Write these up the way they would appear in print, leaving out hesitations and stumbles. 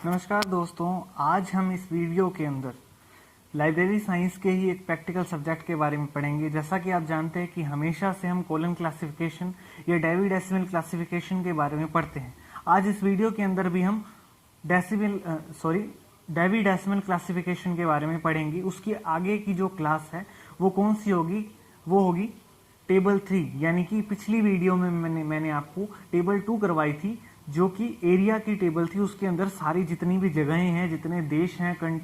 नमस्कार दोस्तों, आज हम इस वीडियो के अंदर लाइब्रेरी साइंस के ही एक प्रैक्टिकल सब्जेक्ट के बारे में पढ़ेंगे। जैसा कि आप जानते हैं कि हमेशा से हम कॉलम क्लासिफिकेशन या डेवी डेसिमल क्लासिफिकेशन के बारे में पढ़ते हैं। आज इस वीडियो के अंदर भी हम डेवी डेसिमल क्लासिफिकेशन के बारे में पढ़ेंगे। उसकी आगे की जो क्लास है वो कौन सी होगी? वो होगी टेबल 3, यानी कि पिछली वीडियो में मैंने आपको टेबल 2 करवाई थी, जो कि एरिया की टेबल थी। उसके अंदर सारी जितनी भी जगहें हैं, जितने देश हैं,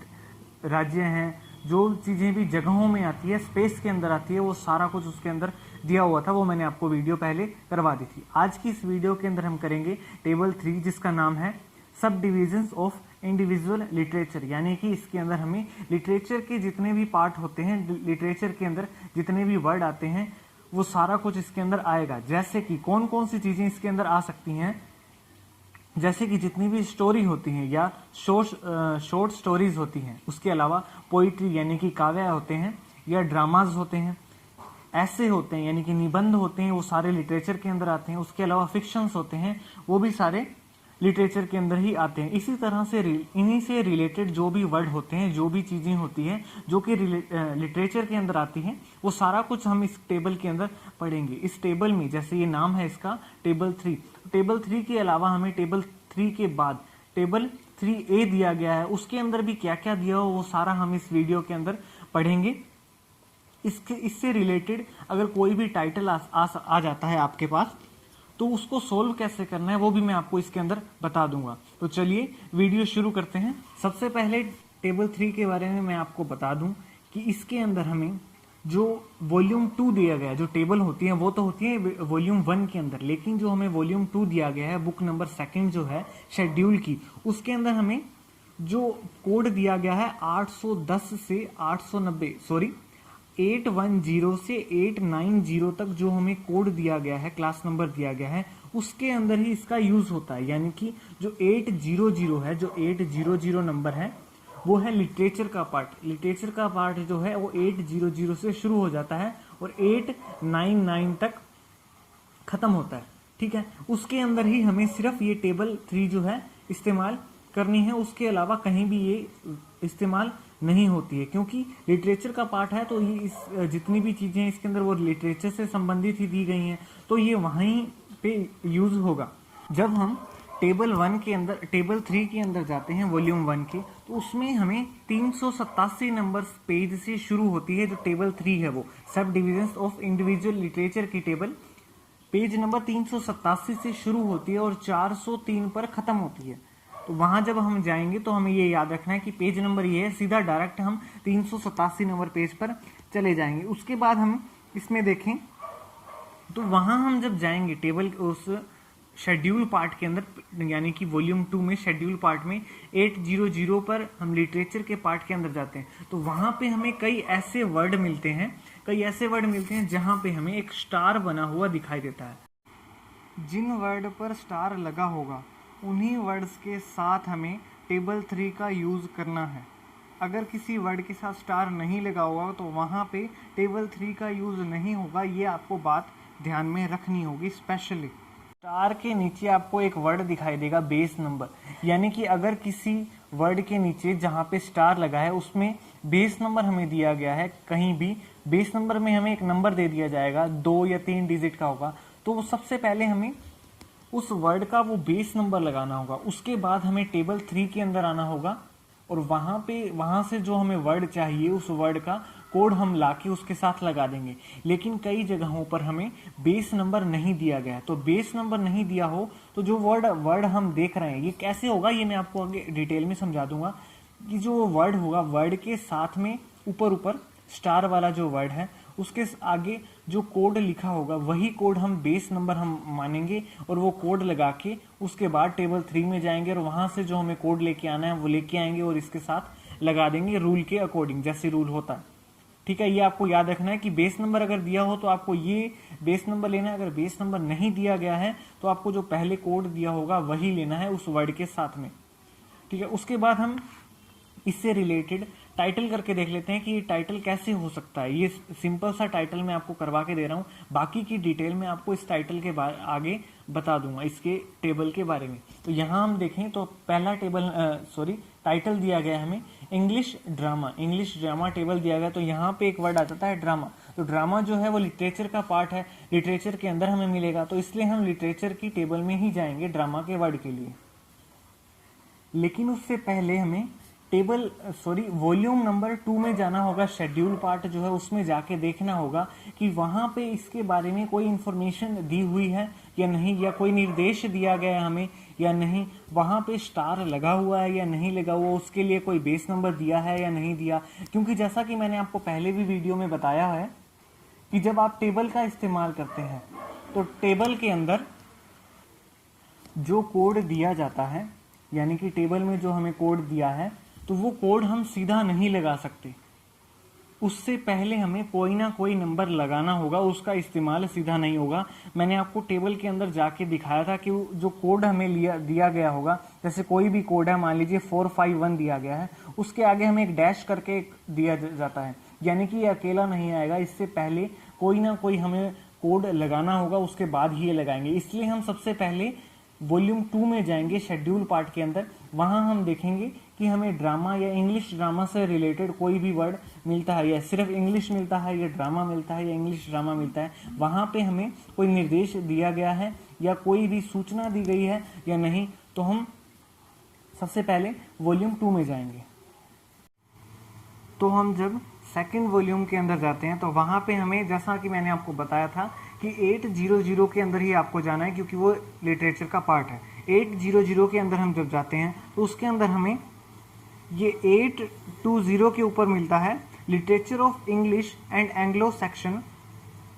राज्य हैं, जो चीजें भी जगहों में आती है, स्पेस के अंदर आती है, वो सारा कुछ उसके अंदर दिया हुआ था। वो मैंने आपको वीडियो पहले करवा दी थी। आज की इस वीडियो के अंदर हम करेंगे टेबल 3, जिसका नाम है सब डिविजन्स ऑफ इंडिविजुअल लिटरेचर, यानी कि इसके अंदर हमें लिटरेचर के जितने भी पार्ट होते हैं, लिटरेचर के अंदर जितने भी वर्ड आते हैं, वो सारा कुछ इसके अंदर आएगा। जैसे कि कौन कौन सी चीजें इसके अंदर आ सकती हैं, जैसे कि जितनी भी स्टोरी होती हैं या शॉर्ट स्टोरीज होती हैं, उसके अलावा पोइट्री यानी कि काव्य होते हैं, या ड्रामाज होते हैं, ऐसे होते हैं यानी कि निबंध होते हैं, वो सारे लिटरेचर के अंदर आते हैं। उसके अलावा फिक्शंस होते हैं, वो भी सारे लिटरेचर के अंदर ही आते हैं। इसी तरह से इन्हीं से रिलेटेड जो भी वर्ड होते हैं, जो भी चीजें होती हैं जो कि लिटरेचर के अंदर आती हैं, वो सारा कुछ हम इस टेबल के अंदर पढ़ेंगे। इस टेबल में, जैसे ये नाम है इसका टेबल 3, टेबल 3 के अलावा हमें टेबल 3 के बाद टेबल 3A दिया गया है। उसके अंदर भी क्या क्या दिया हो वो सारा हम इस वीडियो के अंदर पढ़ेंगे। इससे रिलेटेड अगर कोई भी टाइटल आ जाता है आपके पास, तो उसको सोल्व कैसे करना है वो भी मैं आपको इसके अंदर बता दूंगा। तो चलिए वीडियो शुरू करते हैं। सबसे पहले टेबल 3 के बारे में मैं आपको बता दूं कि इसके अंदर हमें जो वॉल्यूम 2 दिया गया है, जो टेबल होती है वो तो होती है वॉल्यूम 1 के अंदर, लेकिन जो हमें वॉल्यूम 2 दिया गया है, बुक नंबर 2 जो है शेड्यूल की, उसके अंदर हमें जो कोड दिया गया है 810 से 810 से 890 तक जो हमें कोड दिया गया है, क्लास नंबर दिया गया है, उसके अंदर ही इसका यूज होता है। यानी कि जो 800 है, जो 800 नंबर है, वो है लिटरेचर का पार्ट। लिटरेचर का पार्ट जो है वो 800 से शुरू हो जाता है और 899 तक खत्म होता है। ठीक है, उसके अंदर ही हमें सिर्फ ये टेबल 3 जो है इस्तेमाल करनी है। उसके अलावा कहीं भी ये इस्तेमाल नहीं होती है, क्योंकि लिटरेचर का पार्ट है। तो ये जितनी भी चीजें हैं इसके अंदर वो लिटरेचर से संबंधित ही दी गई हैं, तो ये वहीं पे यूज होगा। जब हम टेबल 1 के अंदर, टेबल 3 के अंदर जाते हैं, वॉल्यूम 1 के, तो उसमें हमें 387 नंबर पेज से शुरू होती है। जो टेबल 3 है वो सब डिविजन्स ऑफ इंडिविजुअल लिटरेचर की टेबल पेज नंबर 387 से शुरू होती है और 403 पर खत्म होती है। तो वहां जब हम जाएंगे तो हमें ये याद रखना है कि पेज नंबर ये है, सीधा डायरेक्ट हम 387 नंबर पेज पर चले जाएंगे। उसके बाद हम इसमें देखें तो वहां हम जब जाएंगे टेबल उस शेड्यूल पार्ट के अंदर, यानी कि वॉल्यूम 2 में शेड्यूल पार्ट में 800 पर हम लिटरेचर के पार्ट के अंदर जाते हैं, तो वहां पे हमें कई ऐसे वर्ड मिलते हैं जहां पे हमें एक स्टार बना हुआ दिखाई देता है। जिन वर्ड पर स्टार लगा होगा उन्हीं वर्ड्स के साथ हमें टेबल 3 का यूज करना है। अगर किसी वर्ड के साथ स्टार नहीं लगा होगा तो वहां पे टेबल 3 का यूज नहीं होगा। ये आपको बात ध्यान में रखनी होगी। स्पेशली स्टार के नीचे आपको एक वर्ड दिखाई देगा बेस नंबर, यानी कि अगर किसी वर्ड के नीचे जहां पे स्टार लगा है उसमें बेस नंबर हमें दिया गया है, कहीं भी बेस नंबर में हमें एक नंबर दे दिया जाएगा, 2 या 3 डिजिट का होगा, तो सबसे पहले हमें उस वर्ड का वो बेस नंबर लगाना होगा। उसके बाद हमें टेबल 3 के अंदर आना होगा और वहां से जो हमें वर्ड चाहिए उस वर्ड का कोड हम लाके उसके साथ लगा देंगे। लेकिन कई जगहों पर हमें बेस नंबर नहीं दिया गया है, तो बेस नंबर नहीं दिया हो तो जो वर्ड हम देख रहे हैं ये कैसे होगा, ये मैं आपको आगे डिटेल में समझा दूंगा। कि जो वर्ड होगा, वर्ड के साथ में ऊपर स्टार वाला जो वर्ड है उसके आगे जो कोड लिखा होगा वही कोड हम बेस नंबर हम मानेंगे और वो कोड लगा के उसके बाद टेबल 3 में जाएंगे और वहां से जो हमें कोड लेके आना है वो लेके आएंगे और इसके साथ लगा देंगे रूल के अकॉर्डिंग, जैसे रूल होता है। ठीक है, ये आपको याद रखना है कि बेस नंबर अगर दिया हो तो आपको ये बेस नंबर लेना है। अगर बेस नंबर नहीं दिया गया है तो आपको जो पहले कोड दिया होगा वही लेना है उस वर्ड के साथ में। ठीक है, उसके बाद हम इससे रिलेटेड टाइटल करके देख लेते हैं कि ये टाइटल कैसे हो सकता है। ये सिंपल सा टाइटल मैं आपको करवा के दे रहा हूँ, बाकी की डिटेल में आपको इस टाइटल के आगे बता दूंगा इसके टेबल के बारे में। तो यहाँ हम देखें तो पहला टाइटल दिया गया है हमें इंग्लिश ड्रामा टेबल दिया गया। तो यहाँ पे एक वर्ड आ जाता है ड्रामा। तो ड्रामा जो है वो लिटरेचर का पार्ट है, लिटरेचर के अंदर हमें मिलेगा, तो इसलिए हम लिटरेचर की टेबल में ही जाएंगे ड्रामा के वर्ड के लिए। लेकिन उससे पहले हमें वॉल्यूम नंबर 2 में जाना होगा, शेड्यूल पार्ट जो है उसमें जाके देखना होगा कि वहां पे इसके बारे में कोई इंफॉर्मेशन दी हुई है या नहीं, या कोई निर्देश दिया गया है हमें या नहीं, वहां पे स्टार लगा हुआ है या नहीं लगा हुआ, उसके लिए कोई बेस नंबर दिया है या नहीं दिया। क्योंकि जैसा कि मैंने आपको पहले भी वीडियो में बताया है कि जब आप टेबल का इस्तेमाल करते हैं तो टेबल के अंदर जो कोड दिया जाता है, यानी कि टेबल में जो हमें कोड दिया है, तो वो कोड हम सीधा नहीं लगा सकते। उससे पहले हमें कोई ना कोई नंबर लगाना होगा, उसका इस्तेमाल सीधा नहीं होगा। मैंने आपको टेबल के अंदर जाके दिखाया था कि जो कोड हमें दिया गया होगा, जैसे कोई भी कोड है, मान लीजिए 451 दिया गया है, उसके आगे हमें एक डैश करके दिया जाता है, यानी कि ये अकेला नहीं आएगा, इससे पहले कोई ना कोई हमें कोड लगाना होगा, उसके बाद ही ये लगाएंगे। इसलिए हम सबसे पहले वॉल्यूम 2 में जाएंगे, शेड्यूल पार्ट के अंदर। वहां हम देखेंगे कि हमें ड्रामा या इंग्लिश ड्रामा से रिलेटेड कोई भी वर्ड मिलता है, या सिर्फ इंग्लिश मिलता है, या ड्रामा मिलता है, या इंग्लिश ड्रामा मिलता है। वहां पे हमें कोई निर्देश दिया गया है या कोई भी सूचना दी गई है या नहीं, तो हम सबसे पहले वॉल्यूम 2 में जाएंगे। तो हम जब सेकंड वॉल्यूम के अंदर जाते हैं तो वहां पे हमें, जैसा कि मैंने आपको बताया था कि 800 के अंदर ही आपको जाना है, क्योंकि वो लिटरेचर का पार्ट है। 800 के अंदर हम जब जाते हैं तो उसके अंदर हमें ये 820 के ऊपर मिलता है literature of English and Anglo Saxon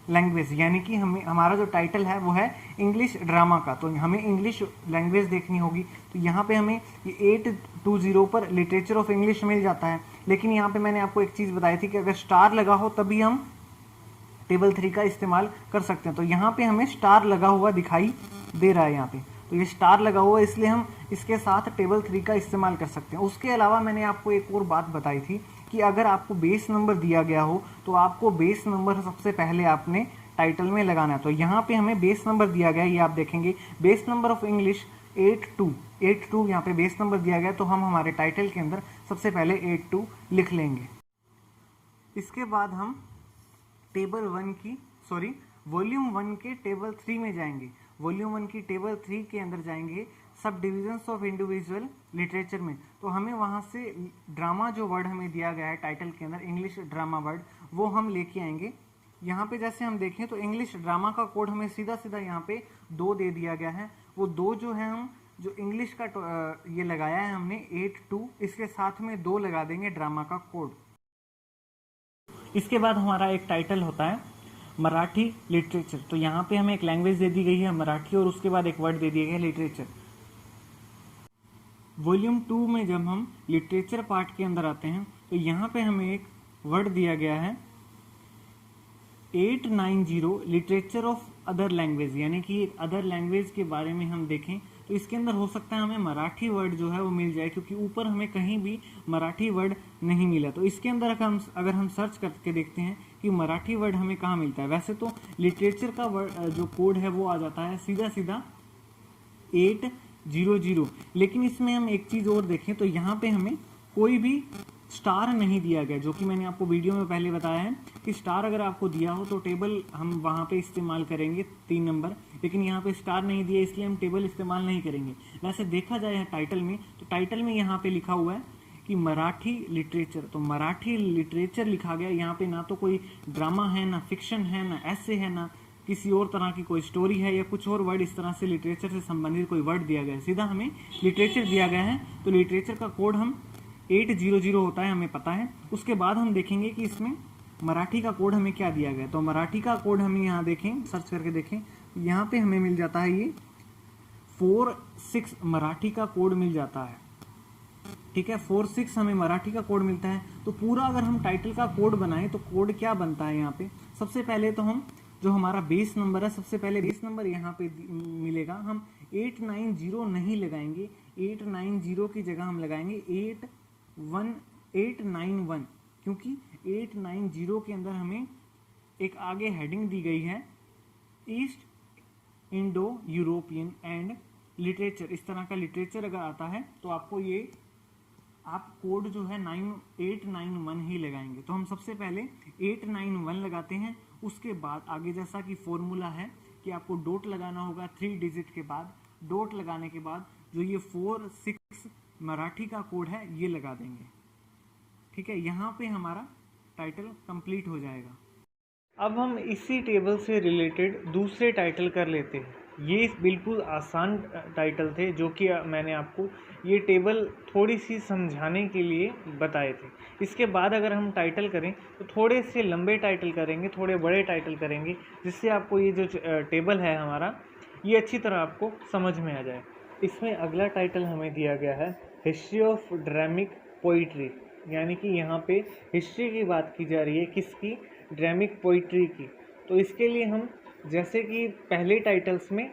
language, यानी कि हमारा जो टाइटल है वो है इंग्लिश ड्रामा का। तो हमें इंग्लिश लैंग्वेज देखनी होगी, तो यहाँ पे हमें ये 820 पर लिटरेचर ऑफ इंग्लिश मिल जाता है। लेकिन यहाँ पे मैंने आपको एक चीज़ बताई थी कि अगर स्टार लगा हो तभी हम टेबल 3 का इस्तेमाल कर सकते हैं। तो यहाँ पे हमें स्टार लगा हुआ दिखाई दे रहा है यहाँ पे, तो ये स्टार लगा हुआ है, इसलिए हम इसके साथ टेबल 3 का इस्तेमाल कर सकते हैं। उसके अलावा मैंने आपको एक और बात बताई थी कि अगर आपको बेस नंबर दिया गया हो तो आपको बेस नंबर सबसे पहले आपने टाइटल में लगाना है। तो यहाँ पे हमें बेस नंबर दिया गया है, ये आप देखेंगे बेस नंबर ऑफ इंग्लिश 82 यहाँ पे बेस नंबर दिया गया है, तो हम हमारे टाइटल के अंदर सबसे पहले 82 लिख लेंगे। इसके बाद हम वॉल्यूम 1 के टेबल 3 में जाएंगे। वॉल्यूम 1 की टेबल 3 के अंदर जाएंगे सब डिविजन्स ऑफ इंडिविजुअल लिटरेचर में। तो हमें वहां से ड्रामा जो वर्ड हमें दिया गया है टाइटल के अंदर, इंग्लिश ड्रामा वर्ड, वो हम लेके आएंगे। यहाँ पे जैसे हम देखें तो इंग्लिश ड्रामा का कोड हमें सीधा सीधा यहाँ पे 2 दे दिया गया है। वो 2 जो है, हम जो इंग्लिश का ये लगाया है हमने 82, इसके साथ में 2 लगा देंगे ड्रामा का कोड। इसके बाद हमारा एक टाइटल होता है मराठी लिटरेचर। तो यहाँ पे हमें एक लैंग्वेज दे दी गई है मराठी, और उसके बाद एक वर्ड दे दिया गया है लिटरेचर। वॉल्यूम 2 में जब हम लिटरेचर पार्ट के अंदर आते हैं तो यहाँ पे हमें एक वर्ड दिया गया है 890 लिटरेचर ऑफ अदर लैंग्वेज, यानी कि एक अदर लैंग्वेज के बारे में हम देखें तो इसके अंदर हो सकता है हमें मराठी वर्ड जो है वो मिल जाए, क्योंकि ऊपर हमें कहीं भी मराठी वर्ड नहीं मिला। तो इसके अंदर अगर हम सर्च करके देखते हैं कि मराठी वर्ड हमें कहाँ मिलता है, वैसे तो लिटरेचर का वर्ड जो कोड है वो आ जाता है सीधा सीधा 800, लेकिन इसमें हम एक चीज़ और देखें तो यहाँ पे हमें कोई भी स्टार नहीं दिया गया, जो कि मैंने आपको वीडियो में पहले बताया है कि स्टार अगर आपको दिया हो तो टेबल हम वहाँ पे इस्तेमाल करेंगे 3 नंबर, लेकिन यहाँ पे स्टार नहीं दिया इसलिए हम टेबल इस्तेमाल नहीं करेंगे। वैसे देखा जाए टाइटल में, तो टाइटल में यहाँ पे लिखा हुआ है कि मराठी लिटरेचर, तो मराठी लिटरेचर लिखा गया। यहाँ पे ना तो कोई ड्रामा है, ना फिक्शन है, ना ऐसे है, ना किसी और तरह की कोई स्टोरी है या कुछ और वर्ड इस तरह से लिटरेचर से संबंधित कोई वर्ड दिया गया है, सीधा हमें लिटरेचर दिया गया है। तो लिटरेचर का कोड हम 800 होता है, हमें पता है। उसके बाद हम देखेंगे कि इसमें मराठी का कोड हमें क्या दिया गया। तो मराठी का कोड हमें यहाँ देखें, सर्च करके देखें, यहाँ पे हमें मिल जाता है ये 46 मराठी का कोड मिल जाता है। ठीक है, 46 हमें मराठी का कोड मिलता है। तो पूरा अगर हम टाइटल का कोड बनाएं तो कोड क्या बनता है यहाँ पे, सबसे पहले तो हम जो हमारा बेस नंबर है, सबसे पहले बेस नंबर यहाँ पे मिलेगा, हम 890 नहीं लगाएंगे, 890 की जगह हम लगाएंगे 891, क्योंकि 890 के अंदर हमें एक आगे हेडिंग दी गई है east Indo European and literature, इस तरह का लिटरेचर अगर आता है तो आपको ये आप कोड जो है 9891 ही लगाएंगे। तो हम सबसे पहले 891 लगाते हैं, उसके बाद आगे जैसा कि फॉर्मूला है कि आपको डॉट लगाना होगा 3 डिजिट के बाद, डॉट लगाने के बाद जो ये 46 मराठी का कोड है ये लगा देंगे। ठीक है, यहाँ पे हमारा टाइटल कंप्लीट हो जाएगा। अब हम इसी टेबल से रिलेटेड दूसरे टाइटल कर लेते हैं। ये बिल्कुल आसान टाइटल थे जो कि मैंने आपको ये टेबल थोड़ी सी समझाने के लिए बताए थे। इसके बाद अगर हम टाइटल करें तो थोड़े से लंबे टाइटल करेंगे, थोड़े बड़े टाइटल करेंगे, जिससे आपको ये जो टेबल है हमारा ये अच्छी तरह आपको समझ में आ जाए। इसमें अगला टाइटल हमें दिया गया है हिस्ट्री ऑफ ड्रामिक पोइट्री, यानी कि यहाँ पे हिस्ट्री की बात की जा रही है, किसकी? ड्रामिक पोइट्री की। तो इसके लिए हम जैसे कि पहले टाइटल्स में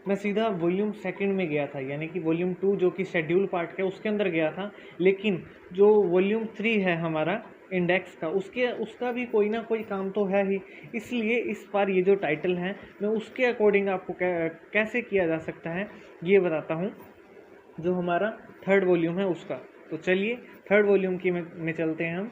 मैं सीधा वॉल्यूम सेकंड में गया था, यानी कि वॉल्यूम 2 जो कि शेड्यूल पार्ट का उसके अंदर गया था, लेकिन जो वॉल्यूम 3 है हमारा इंडेक्स का, उसका भी कोई ना कोई काम तो है ही। इसलिए इस बार ये जो टाइटल है मैं उसके अकॉर्डिंग आपको कैसे किया जा सकता है ये बताता हूँ, जो हमारा थर्ड वॉल्यूम है उसका। तो चलिए थर्ड वॉल्यूम की में चलते हैं हम।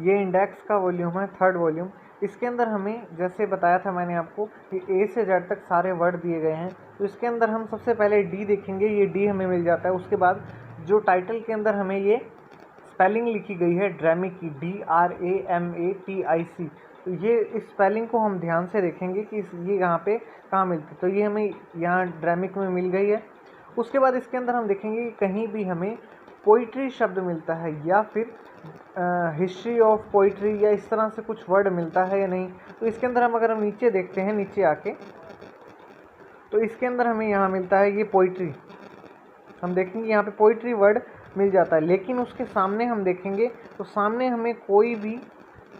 ये इंडेक्स का वॉल्यूम है, थर्ड वॉल्यूम। इसके अंदर हमें जैसे बताया था मैंने आपको कि ए से जेड तक सारे वर्ड दिए गए हैं। तो इसके अंदर हम सबसे पहले डी देखेंगे, ये डी हमें मिल जाता है। उसके बाद जो टाइटल के अंदर हमें ये स्पेलिंग लिखी गई है ड्रामिक की, DRAMATIC, तो ये इस स्पेलिंग को हम ध्यान से देखेंगे कि ये यहाँ पे कहाँ मिलती है। तो ये हमें यहाँ ड्रामिक में मिल गई है। उसके बाद इसके अंदर हम देखेंगे कि कहीं भी हमें पोइट्री शब्द मिलता है या फिर हिस्ट्री ऑफ पोइट्री या इस तरह से कुछ वर्ड मिलता है या नहीं। तो इसके अंदर अगर हम नीचे देखते हैं, नीचे आके, तो इसके अंदर हमें यहाँ मिलता है ये पोइट्री। हम देखेंगे यहाँ पे पोइट्री वर्ड मिल जाता है, लेकिन उसके सामने हम देखेंगे तो सामने हमें कोई भी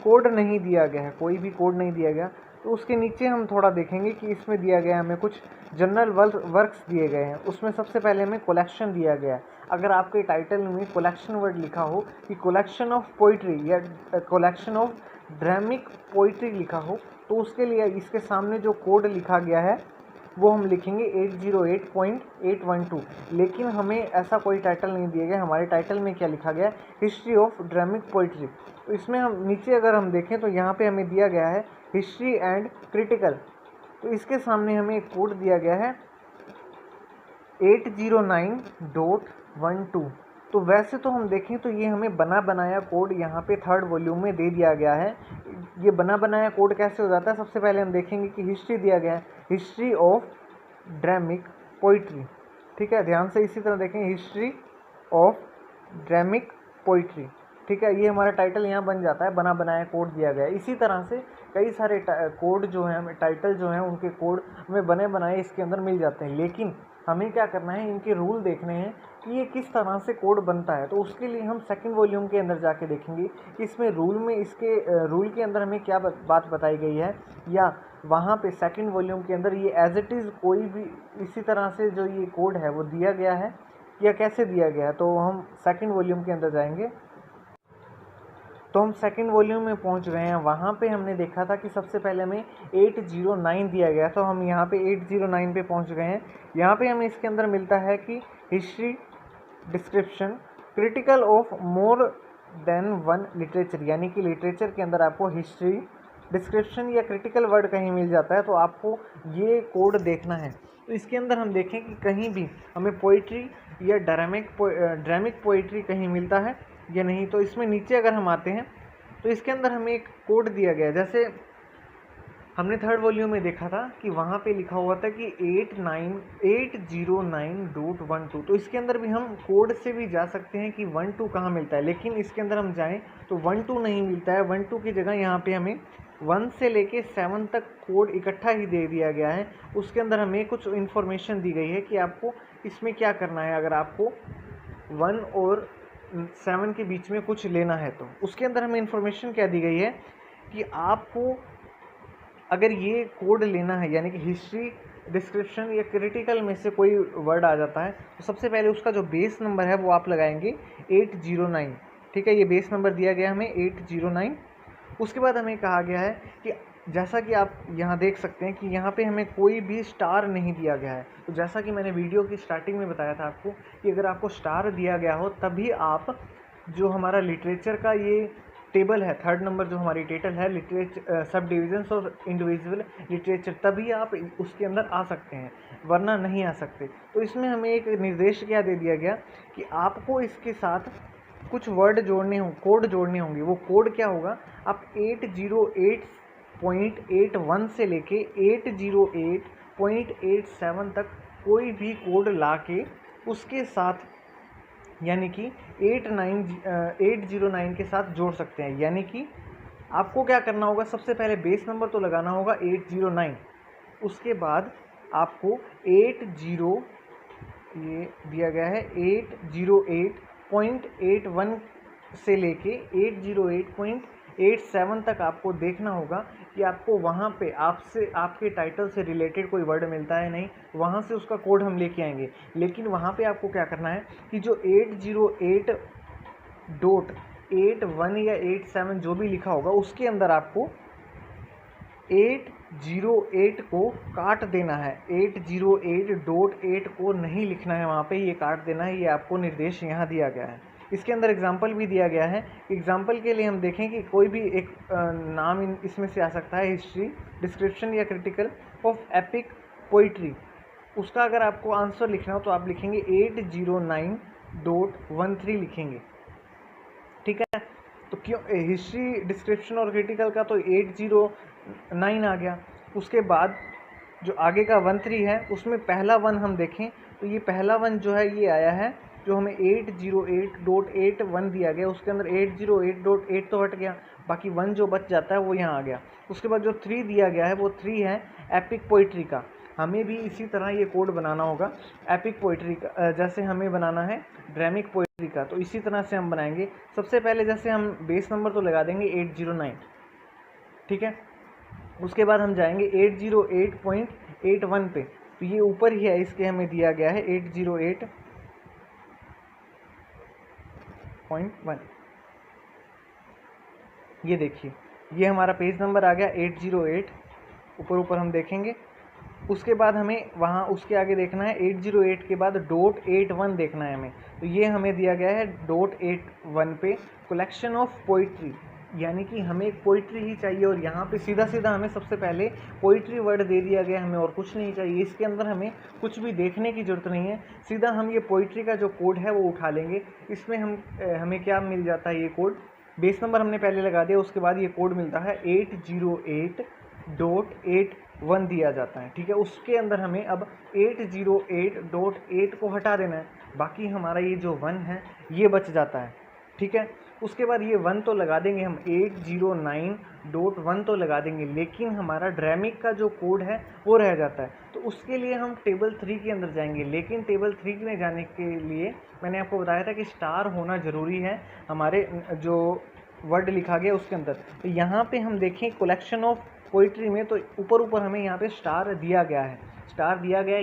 कोड नहीं दिया गया है, कोई भी कोड नहीं दिया गया। तो उसके नीचे हम थोड़ा देखेंगे कि इसमें दिया गया है हमें कुछ जनरल वर्क्स दिए गए हैं। उसमें सबसे पहले हमें कलेक्शन दिया गया है। अगर आपके टाइटल में कलेक्शन वर्ड लिखा हो कि कलेक्शन ऑफ पोइट्री या कलेक्शन ऑफ ड्रामिक पोइट्री लिखा हो, तो उसके लिए इसके सामने जो कोड लिखा गया है वो हम लिखेंगे 808.812। लेकिन हमें ऐसा कोई टाइटल नहीं दिया गया। हमारे टाइटल में क्या लिखा गया है? History of dramatic poetry. तो इसमें हम नीचे अगर हम देखें तो यहाँ पे हमें दिया गया है हिस्ट्री एंड क्रिटिकल। तो इसके सामने हमें एक कोड दिया गया है 809.12। तो वैसे तो हम देखें तो ये हमें बना बनाया कोड यहाँ पे थर्ड वॉल्यूम में दे दिया गया है। ये बना बनाया कोड कैसे हो जाता है? सबसे पहले हम देखेंगे कि हिस्ट्री दिया गया है, हिस्ट्री ऑफ ड्रामिक पोइट्री। ठीक है, ध्यान से इसी तरह देखें, हिस्ट्री ऑफ ड्रामिक पोइट्री। ठीक है, ये हमारा टाइटल यहाँ बन जाता है, बना बनाया कोड दिया गया है। इसी तरह से कई सारे कोड जो हैं, हमें टाइटल जो हैं उनके कोड हमें बने बनाए इसके अंदर मिल जाते हैं। लेकिन हमें क्या करना है, इनके रूल देखने हैं कि ये किस तरह से कोड बनता है। तो उसके लिए हम सेकंड वॉल्यूम के अंदर जाके देखेंगे कि इसमें रूल में, इसके रूल के अंदर हमें क्या बात बताई गई है, या वहाँ पे सेकंड वॉल्यूम के अंदर ये एज इट इज़ कोई भी इसी तरह से जो ये कोड है वो दिया गया है या कैसे दिया गया है। तो हम सेकंड वॉल्यूम के अंदर जाएंगे। तो हम सेकंड वॉल्यूम में पहुंच गए हैं। वहाँ पे हमने देखा था कि सबसे पहले हमें 809 दिया गया, तो हम यहाँ पे 809 पे पहुंच गए हैं। यहाँ पे हमें इसके अंदर मिलता है कि history description critical of more than one literature, यानी कि लिटरेचर के अंदर आपको हिस्ट्री डिस्क्रिप्शन या क्रिटिकल वर्ड कहीं मिल जाता है तो आपको ये कोड देखना है। तो इसके अंदर हम देखें कि कहीं भी हमें पोइट्री या ड्रामिक पोइट्री कहीं मिलता है या नहीं। तो इसमें नीचे अगर हम आते हैं तो इसके अंदर हमें एक कोड दिया गया है। जैसे हमने थर्ड वॉल्यूम में देखा था कि वहाँ पे लिखा हुआ था कि 809.12। तो इसके अंदर भी हम कोड से भी जा सकते हैं कि 12 कहाँ मिलता है, लेकिन इसके अंदर हम जाएं तो 12 नहीं मिलता है। 12 की जगह यहाँ पे हमें 1 से लेके 7 तक कोड इकट्ठा ही दे दिया गया है। उसके अंदर हमें कुछ इन्फॉर्मेशन दी गई है कि आपको इसमें क्या करना है। अगर आपको 1 और 7 के बीच में कुछ लेना है तो उसके अंदर हमें इन्फॉर्मेशन क्या दी गई है कि आपको अगर ये कोड लेना है, यानी कि हिस्ट्री डिस्क्रिप्शन या क्रिटिकल में से कोई वर्ड आ जाता है, तो सबसे पहले उसका जो बेस नंबर है वो आप लगाएंगे 809। ठीक है, ये बेस नंबर दिया गया हमें 809। उसके बाद हमें कहा गया है कि जैसा कि आप यहाँ देख सकते हैं कि यहाँ पे हमें कोई भी स्टार नहीं दिया गया है। तो जैसा कि मैंने वीडियो की स्टार्टिंग में बताया था आपको कि अगर आपको स्टार दिया गया हो तभी आप जो हमारा लिटरेचर का ये टेबल है, 3rd नंबर जो हमारी टाइटल है लिटरेचर सब डिविजन्स और इंडिविजुअल लिटरेचर, तभी आप उसके अंदर आ सकते हैं, वरना नहीं आ सकते। तो इसमें हमें एक निर्देश क्या दे दिया गया कि आपको इसके साथ कुछ वर्ड जोड़ने हों, कोड जोड़ने होंगे। वो कोड क्या होगा, आप 808.81 से लेके 808.87 तक कोई भी कोड ला के उसके साथ यानी कि 809 के साथ जोड़ सकते हैं। यानी कि आपको क्या करना होगा, सबसे पहले बेस नंबर तो लगाना होगा 809, उसके बाद आपको 80 ये दिया गया है 808.81 से लेके 808.87 तक आपको देखना होगा कि आपको वहाँ पे आपसे आपके टाइटल से रिलेटेड कोई वर्ड मिलता है नहीं, वहाँ से उसका कोड हम लेके आएंगे। लेकिन वहाँ पे आपको क्या करना है कि जो 808.81 या 87 जो भी लिखा होगा उसके अंदर आपको 808 को काट देना है। 808.8 को नहीं लिखना है वहाँ पे, ये काट देना है। ये आपको निर्देश यहाँ दिया गया है। इसके अंदर एग्जाम्पल भी दिया गया है। एग्जाम्पल के लिए हम देखें कि कोई भी एक नाम इसमें से आ सकता है, हिस्ट्री, डिस्क्रिप्शन या क्रिटिकल ऑफ एपिक पोइट्री। उसका अगर आपको आंसर लिखना हो तो आप लिखेंगे 809.13 लिखेंगे, ठीक है। तो क्यों हिस्ट्री, डिस्क्रिप्शन और क्रिटिकल का तो 809 आ गया। उसके बाद जो आगे का 13 है उसमें पहला 1 हम देखें तो ये पहला 1 जो है ये आया है जो हमें 808.81 दिया गया, उसके अंदर 808.8 तो हट गया, बाकी 1 जो बच जाता है वो यहाँ आ गया। उसके बाद जो 3 दिया गया है वो 3 है एपिक पोइट्री का। हमें भी इसी तरह ये कोड बनाना होगा एपिक पोइट्री का, जैसे हमें बनाना है ड्रामिक पोइट्री का, तो इसी तरह से हम बनाएंगे। सबसे पहले जैसे हम बेस नंबर तो लगा देंगे 809, ठीक है। उसके बाद हम जाएंगे 808.81 पे, तो ये ऊपर ही है, इसके हमें दिया गया है 808.1। ये देखिए ये हमारा पेज नंबर आ गया 808, ऊपर हम देखेंगे। उसके बाद हमें वहाँ उसके आगे देखना है 808 के बाद .81 देखना है हमें, तो ये हमें दिया गया है .81 पे कलेक्शन ऑफ पोइट्री, यानी कि हमें एक पोइट्री ही चाहिए। और यहाँ पे सीधा हमें सबसे पहले पोइट्री वर्ड दे दिया गया, हमें और कुछ नहीं चाहिए। इसके अंदर हमें कुछ भी देखने की ज़रूरत नहीं है, सीधा हम ये पोइट्री का जो कोड है वो उठा लेंगे। इसमें हमें क्या मिल जाता है, ये कोड बेस नंबर हमने पहले लगा दिया, उसके बाद ये कोड मिलता है 808.81 दिया जाता है, ठीक है। उसके अंदर हमें अब 808.8 को हटा देना है, बाकी हमारा ये जो 1 है ये बच जाता है, ठीक है। उसके बाद ये 1 तो लगा देंगे हम, 809.1 तो लगा देंगे, लेकिन हमारा ड्रामिक का जो कोड है वो रह जाता है। तो उसके लिए हम टेबल 3 के अंदर जाएंगे, लेकिन टेबल 3 में जाने के लिए मैंने आपको बताया था कि स्टार होना ज़रूरी है हमारे जो वर्ड लिखा गया उसके अंदर। तो यहाँ पे हम देखें कलेक्शन ऑफ पोइट्री में, तो ऊपर हमें यहाँ पे स्टार दिया गया है,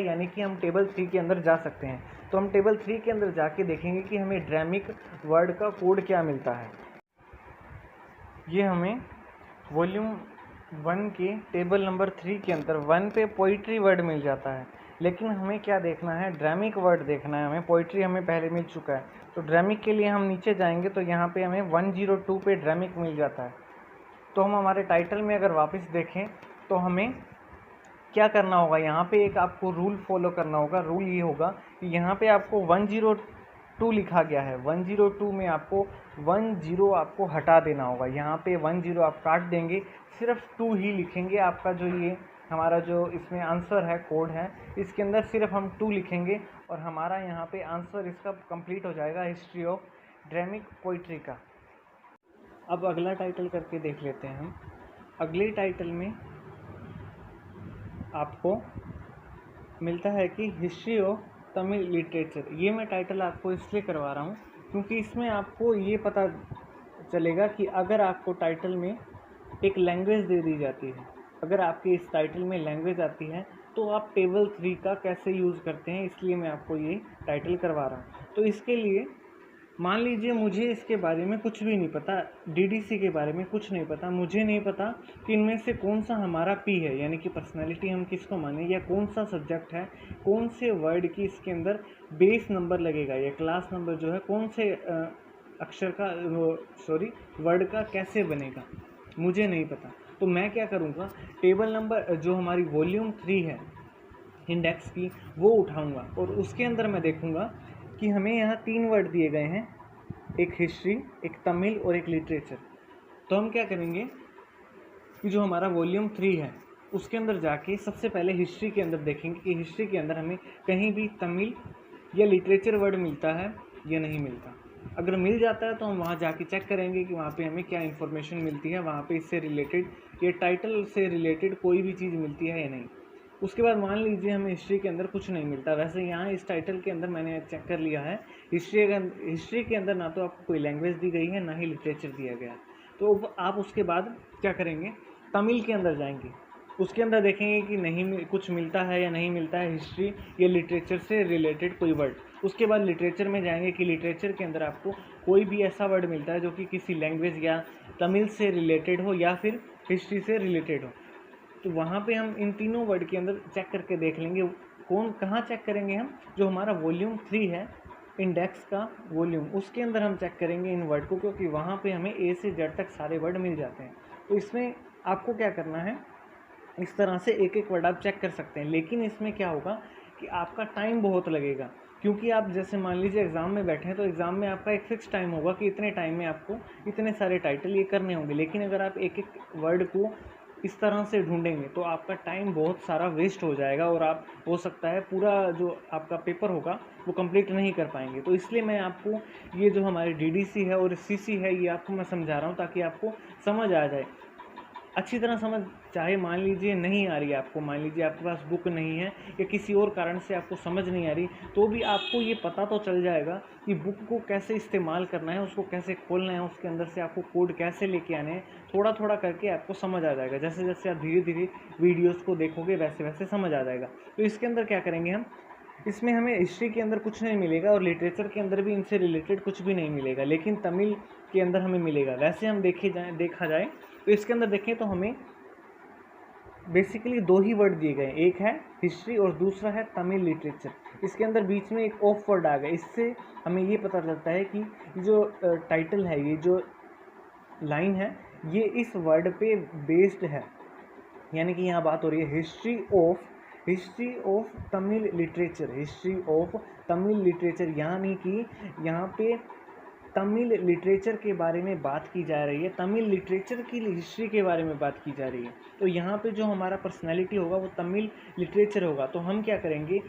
यानी कि हम टेबल 3 के अंदर जा सकते हैं। तो हम टेबल 3 के अंदर जाके देखेंगे कि हमें ड्रामिक वर्ड का कोड क्या मिलता है। ये हमें वॉल्यूम 1 के टेबल नंबर 3 के अंदर 1 पे पोइट्री वर्ड मिल जाता है, लेकिन हमें क्या देखना है, ड्रामिक वर्ड देखना है हमें। पोइट्री हमें पहले मिल चुका है, तो ड्रामिक के लिए हम नीचे जाएंगे तो यहाँ पे हमें 102 पे ड्रामिक मिल जाता है। तो हम हमारे टाइटल में अगर वापस देखें तो हमें क्या करना होगा, यहाँ पे एक आपको रूल फॉलो करना होगा। रूल ये होगा कि यहाँ पे आपको 102 लिखा गया है, 102 में आपको 10 आपको हटा देना होगा। यहाँ पे 10 आप काट देंगे, सिर्फ 2 ही लिखेंगे। आपका जो ये हमारा जो इसमें आंसर है, कोड है, इसके अंदर सिर्फ हम 2 लिखेंगे और हमारा यहाँ पे आंसर इसका कंप्लीट हो जाएगा, हिस्ट्री ऑफ ड्रामिक पोइट्री का। अब अगला टाइटल करके देख लेते हैं हम। अगले टाइटल में आपको मिलता है कि हिस्ट्री ऑफ तमिल लिटरेचर। ये मैं टाइटल आपको इसलिए करवा रहा हूँ क्योंकि इसमें आपको ये पता चलेगा कि अगर आपको टाइटल में एक लैंग्वेज दे दी जाती है, अगर आपके इस टाइटल में लैंग्वेज आती है तो आप टेबल 3 का कैसे यूज़ करते हैं, इसलिए मैं आपको ये टाइटल करवा रहा हूँ। तो इसके लिए मान लीजिए मुझे इसके बारे में कुछ भी नहीं पता, डीडीसी के बारे में कुछ नहीं पता, मुझे नहीं पता कि इनमें से कौन सा हमारा पी है, यानी कि पर्सनैलिटी हम किसको माने, या कौन सा सब्जेक्ट है, कौन से वर्ड की इसके अंदर बेस नंबर लगेगा या क्लास नंबर जो है कौन से अक्षर का वर्ड का कैसे बनेगा, मुझे नहीं पता। तो मैं क्या करूँगा, टेबल नंबर जो हमारी वॉल्यूम 3 है इंडेक्स की वो उठाऊँगा और उसके अंदर मैं देखूँगा कि हमें यहाँ 3 वर्ड दिए गए हैं, एक हिस्ट्री, एक तमिल और एक लिटरेचर। तो हम क्या करेंगे कि जो हमारा वॉल्यूम 3 है उसके अंदर जाके सबसे पहले हिस्ट्री के अंदर देखेंगे कि हिस्ट्री के अंदर हमें कहीं भी तमिल या लिटरेचर वर्ड मिलता है या नहीं मिलता। अगर मिल जाता है तो हम वहाँ जाके चेक करेंगे कि वहाँ पे हमें क्या इन्फॉर्मेशन मिलती है, वहाँ पे इससे रिलेटेड या टाइटल से रिलेटेड कोई भी चीज़ मिलती है या नहीं। उसके बाद मान लीजिए हमें हिस्ट्री के अंदर कुछ नहीं मिलता। वैसे यहाँ इस टाइटल के अंदर मैंने चेक कर लिया है, हिस्ट्री के अंदर ना तो आपको कोई लैंग्वेज दी गई है ना ही लिटरेचर दिया गया है। तो आप उसके बाद क्या करेंगे, तमिल के अंदर जाएंगे, उसके अंदर देखेंगे कि नहीं कुछ मिलता है या नहीं मिलता है हिस्ट्री या लिटरेचर से रिलेटेड कोई वर्ड। उसके बाद लिटरेचर में जाएंगे कि लिटरेचर के अंदर आपको कोई भी ऐसा वर्ड मिलता है जो कि किसी लैंग्वेज या तमिल से रिलेटेड हो या फिर हिस्ट्री से रिलेटेड हो। तो वहाँ पे हम इन तीनों वर्ड के अंदर चेक करके देख लेंगे। कहाँ चेक करेंगे हम, जो हमारा वॉल्यूम 3 है इंडेक्स का वॉल्यूम, उसके अंदर हम चेक करेंगे इन वर्ड को, क्योंकि वहाँ पे हमें ए से जेड तक सारे वर्ड मिल जाते हैं। तो इसमें आपको क्या करना है, इस तरह से एक एक वर्ड आप चेक कर सकते हैं। लेकिन इसमें क्या होगा कि आपका टाइम बहुत लगेगा, क्योंकि आप जैसे मान लीजिए एग्ज़ाम में बैठे हैं तो एग्ज़ाम में आपका एक फिक्स टाइम होगा कि इतने टाइम में आपको इतने सारे टाइटल ये करने होंगे। लेकिन अगर आप एक एक वर्ड को इस तरह से ढूंढेंगे तो आपका टाइम बहुत सारा वेस्ट हो जाएगा और आप हो सकता है पूरा जो आपका पेपर होगा वो कंप्लीट नहीं कर पाएंगे। तो इसलिए मैं आपको ये जो हमारी डीडीसी है और सीसी है ये आपको मैं समझा रहा हूँ ताकि आपको समझ आ जाए, अच्छी तरह समझ। चाहे मान लीजिए नहीं आ रही है आपको, मान लीजिए आपके पास बुक नहीं है या किसी और कारण से आपको समझ नहीं आ रही, तो भी आपको ये पता तो चल जाएगा कि बुक को कैसे इस्तेमाल करना है, उसको कैसे खोलना है, उसके अंदर से आपको कोड कैसे लेके आने हैं। थोड़ा थोड़ा करके आपको समझ आ जाएगा, जैसे जैसे आप धीरे धीरे वीडियोज़ को देखोगे वैसे वैसे समझ आ जाएगा। तो इसके अंदर क्या करेंगे हम, इसमें हमें हिस्ट्री के अंदर कुछ नहीं मिलेगा और लिटरेचर के अंदर भी इनसे रिलेटेड कुछ भी नहीं मिलेगा, लेकिन तमिल के अंदर हमें मिलेगा। वैसे हम देखा जाए तो इसके अंदर देखें तो हमें बेसिकली 2 ही वर्ड दिए गए, एक है हिस्ट्री और दूसरा है तमिल लिटरेचर। इसके अंदर बीच में एक ऑफ वर्ड आ गया, इससे हमें ये पता चलता है कि जो टाइटल है, ये जो लाइन है, ये इस वर्ड पे बेस्ड है। यानी कि यहाँ बात हो रही है history of Tamil literature, history of Tamil literature, यानी कि यहाँ पे तमिल लिटरेचर के बारे में बात की जा रही है, तमिल लिटरेचर की हिस्ट्री के बारे में बात की जा रही है। तो यहाँ पे जो हमारा पर्सनैलिटी होगा वो तमिल लिटरेचर होगा। तो हम क्या करेंगे,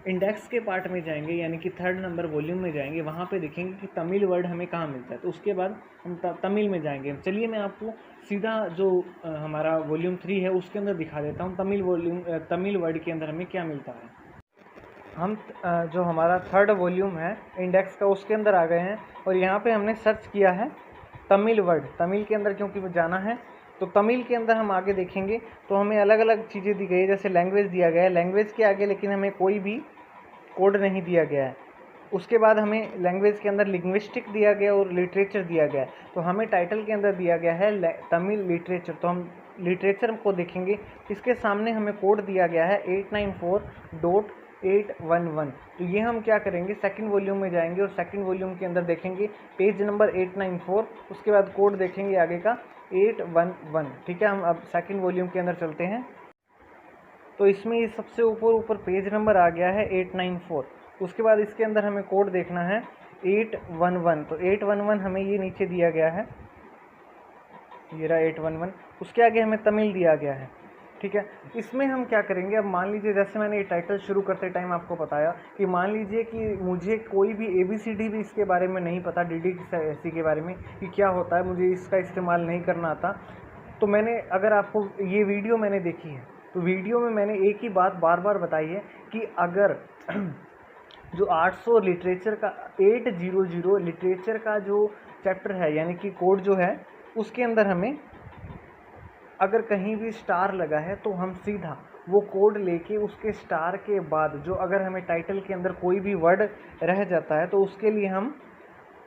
इंडेक्स के पार्ट में जाएंगे, यानी कि 3rd नंबर वॉल्यूम में जाएंगे, वहाँ पे देखेंगे कि तमिल वर्ड हमें कहाँ मिलता है। तो उसके बाद हम तमिल में जाएंगे। चलिए मैं आपको सीधा जो हमारा वॉल्यूम 3 है उसके अंदर दिखा देता हूँ तमिल वर्ड के अंदर हमें क्या मिलता है। हम जो हमारा 3rd वॉल्यूम है इंडेक्स का उसके अंदर आ गए हैं और यहाँ पे हमने सर्च किया है तमिल वर्ड। तमिल के अंदर क्योंकि वो जाना है तो तमिल के अंदर हम आगे देखेंगे तो हमें अलग अलग चीज़ें दी गई है। जैसे लैंग्वेज दिया गया है, लैंग्वेज के आगे लेकिन हमें कोई भी कोड नहीं दिया गया है। उसके बाद हमें लैंग्वेज के अंदर लिंग्विस्टिक दिया गया और लिटरेचर दिया गया है। तो हमें टाइटल के अंदर दिया गया है तमिल लिटरेचर, तो हम लिटरेचर को देखेंगे। इसके सामने हमें कोड दिया गया है 894.811। तो ये हम क्या करेंगे, सेकंड वॉल्यूम में जाएंगे और सेकंड वॉल्यूम के अंदर देखेंगे पेज नंबर 894, उसके बाद कोड देखेंगे आगे का 811। ठीक है, हम अब सेकंड वॉल्यूम के अंदर चलते हैं। तो इसमें ये सबसे ऊपर पेज नंबर आ गया है 894। उसके बाद इसके अंदर हमें कोड देखना है 811। तो 811 हमें ये नीचे दिया गया है, ये रहा 811। उसके आगे हमें तमिल दिया गया है। ठीक है, इसमें हम क्या करेंगे, अब मान लीजिए जैसे मैंने ये टाइटल शुरू करते टाइम आपको बताया कि मान लीजिए कि मुझे कोई भी ABCD भी इसके बारे में नहीं पता, DDC के बारे में कि क्या होता है, मुझे इसका इस्तेमाल नहीं करना आता। तो मैंने अगर आपको ये वीडियो मैंने देखी है तो वीडियो में मैंने एक ही बात बार बार बताई है कि अगर जो 800 लिटरेचर का 800 लिटरेचर का जो चैप्टर है, यानी कि कोड जो है, उसके अंदर हमें अगर कहीं भी स्टार लगा है तो हम सीधा वो कोड लेके उसके स्टार के बाद जो अगर हमें टाइटल के अंदर कोई भी वर्ड रह जाता है तो उसके लिए हम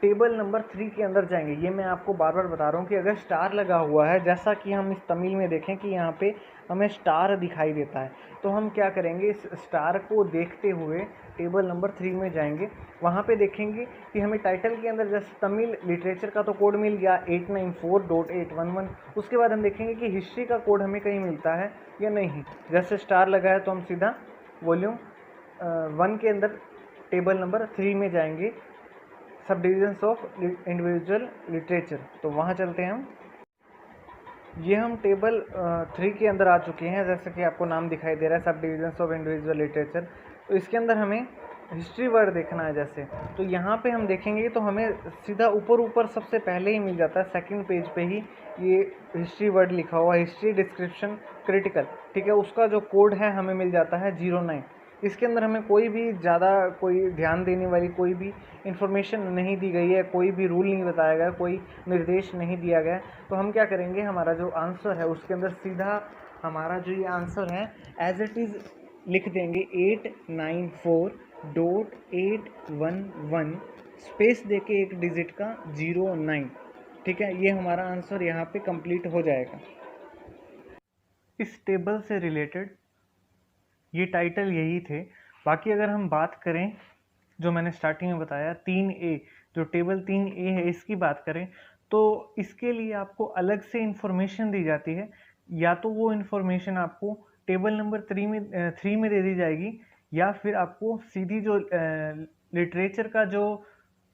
टेबल नंबर 3 के अंदर जाएंगे। ये मैं आपको बार बार बता रहा हूँ कि अगर स्टार लगा हुआ है, जैसा कि हम इस तमिल में देखें कि यहाँ पे हमें स्टार दिखाई देता है, तो हम क्या करेंगे, इस स्टार को देखते हुए टेबल नंबर 3 में जाएंगे। वहाँ पे देखेंगे कि हमें टाइटल के अंदर जैसे तमिल लिटरेचर का तो कोड मिल गया 894.811। उसके बाद हम देखेंगे कि हिस्ट्री का कोड हमें कहीं मिलता है या नहीं। जैसे स्टार लगा है तो हम सीधा वॉल्यूम 1 के अंदर टेबल नंबर 3 में जाएंगे, सब डिविजन्स ऑफ इंडिविजुअल लिटरेचर। तो वहाँ चलते हैं हम। ये हम टेबल 3 के अंदर आ चुके हैं, जैसे कि आपको नाम दिखाई दे रहा है सब डिविजन्स ऑफ इंडिविजुअल लिटरेचर। तो इसके अंदर हमें हिस्ट्री वर्ड देखना है जैसे, तो यहाँ पे हम देखेंगे तो हमें सीधा ऊपर सबसे पहले ही मिल जाता है, सेकंड पेज पे ही ये हिस्ट्री वर्ड लिखा हुआ है, हिस्ट्री डिस्क्रिप्शन क्रिटिकल, ठीक है। उसका जो कोड है हमें मिल जाता है 09। इसके अंदर हमें कोई भी ज़्यादा कोई ध्यान देने वाली कोई भी इन्फॉर्मेशन नहीं दी गई है, कोई भी रूल नहीं बताया गया, कोई निर्देश नहीं दिया गया। तो हम क्या करेंगे, हमारा जो आंसर है उसके अंदर सीधा हमारा जो ये आंसर है एज इट इज़ लिख देंगे 894.811 स्पेस देके एक डिजिट का 09, ठीक है। ये हमारा आंसर यहाँ पे कंप्लीट हो जाएगा। इस टेबल से रिलेटेड ये टाइटल यही थे। बाकी अगर हम बात करें जो मैंने स्टार्टिंग में बताया 3A, जो टेबल 3A है इसकी बात करें तो इसके लिए आपको अलग से इन्फॉर्मेशन दी जाती है, या तो वो इन्फॉर्मेशन आपको टेबल नंबर 3 में दे दी जाएगी, या फिर आपको सीधी जो लिटरेचर का जो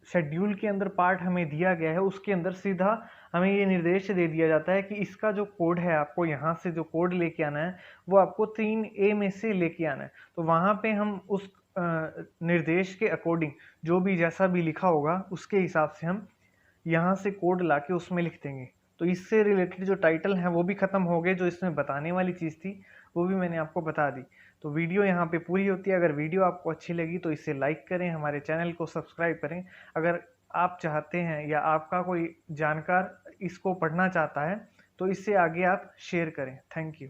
शेड्यूल के अंदर पार्ट हमें दिया गया है उसके अंदर सीधा हमें ये निर्देश दे दिया जाता है कि इसका जो कोड है, आपको यहाँ से जो कोड लेके आना है वो आपको 3A में से लेके आना है। तो वहाँ पे हम उस निर्देश के अकॉर्डिंग जो भी जैसा भी लिखा होगा उसके हिसाब से हम यहाँ से कोड लाके उसमें लिख देंगे। तो इससे रिलेटेड जो टाइटल है वो भी ख़त्म हो गए, जो इसमें बताने वाली चीज़ थी वो भी मैंने आपको बता दी। तो वीडियो यहाँ पे पूरी होती है। अगर वीडियो आपको अच्छी लगी तो इसे लाइक करें, हमारे चैनल को सब्सक्राइब करें। अगर आप चाहते हैं या आपका कोई जानकार इसको पढ़ना चाहता है तो इससे आगे आप शेयर करें। Thank you.